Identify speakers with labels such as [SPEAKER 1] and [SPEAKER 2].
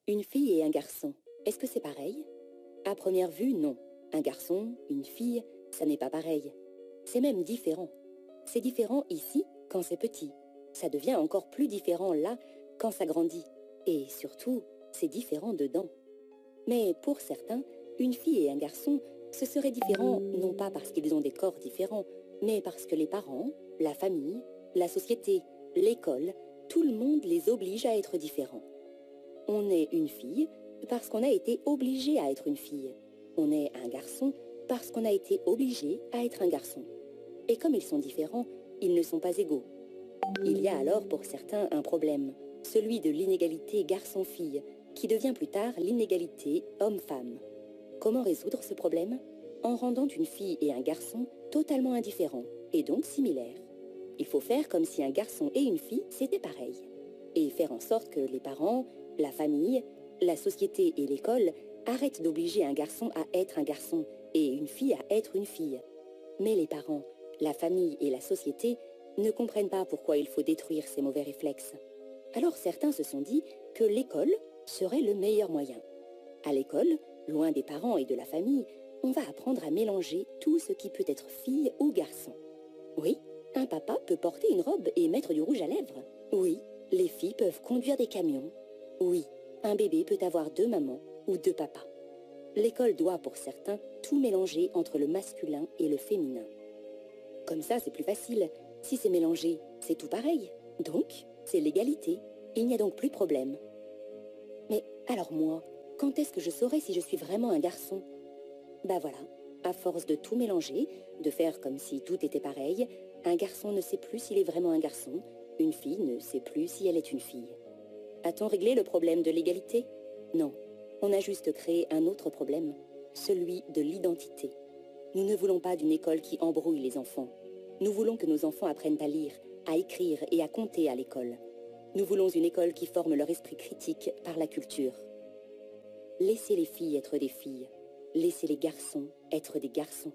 [SPEAKER 1] Une fille et un garçon, est-ce que c'est pareil? À première vue, non. Un garçon, une fille, ça n'est pas pareil. C'est même différent. C'est différent ici quand c'est petit. Ça devient encore plus différent là quand ça grandit. Et surtout, c'est différent dedans. Mais pour certains, une fille et un garçon, ce serait différent non pas parce qu'ils ont des corps différents, mais parce que les parents, la famille, la société, l'école, tout le monde les oblige à être différents. On est une fille parce qu'on a été obligé à être une fille. On est un garçon parce qu'on a été obligé à être un garçon. Et comme ils sont différents, ils ne sont pas égaux. Il y a alors pour certains un problème, celui de l'inégalité garçon-fille, qui devient plus tard l'inégalité homme-femme. Comment résoudre ce problème? En rendant une fille et un garçon totalement indifférents, et donc similaires. Il faut faire comme si un garçon et une fille c'était pareil. Et faire en sorte que les parents, la famille, la société et l'école arrêtent d'obliger un garçon à être un garçon et une fille à être une fille. Mais les parents, la famille et la société ne comprennent pas pourquoi il faut détruire ces mauvais réflexes. Alors certains se sont dit que l'école serait le meilleur moyen. À l'école, loin des parents et de la famille, on va apprendre à mélanger tout ce qui peut être fille ou garçon. Oui, un papa peut porter une robe et mettre du rouge à lèvres. Oui, les filles peuvent conduire des camions. Oui, un bébé peut avoir deux mamans ou deux papas. L'école doit, pour certains, tout mélanger entre le masculin et le féminin. Comme ça, c'est plus facile. Si c'est mélangé, c'est tout pareil. Donc, c'est l'égalité. Il n'y a donc plus de problème. Mais alors moi, quand est-ce que je saurai si je suis vraiment un garçon? Bah voilà, à force de tout mélanger, de faire comme si tout était pareil, un garçon ne sait plus s'il est vraiment un garçon, une fille ne sait plus si elle est une fille. A-t-on réglé le problème de l'égalité? Non, on a juste créé un autre problème, celui de l'identité. Nous ne voulons pas d'une école qui embrouille les enfants. Nous voulons que nos enfants apprennent à lire, à écrire et à compter à l'école. Nous voulons une école qui forme leur esprit critique par la culture. Laissez les filles être des filles. Laissez les garçons être des garçons.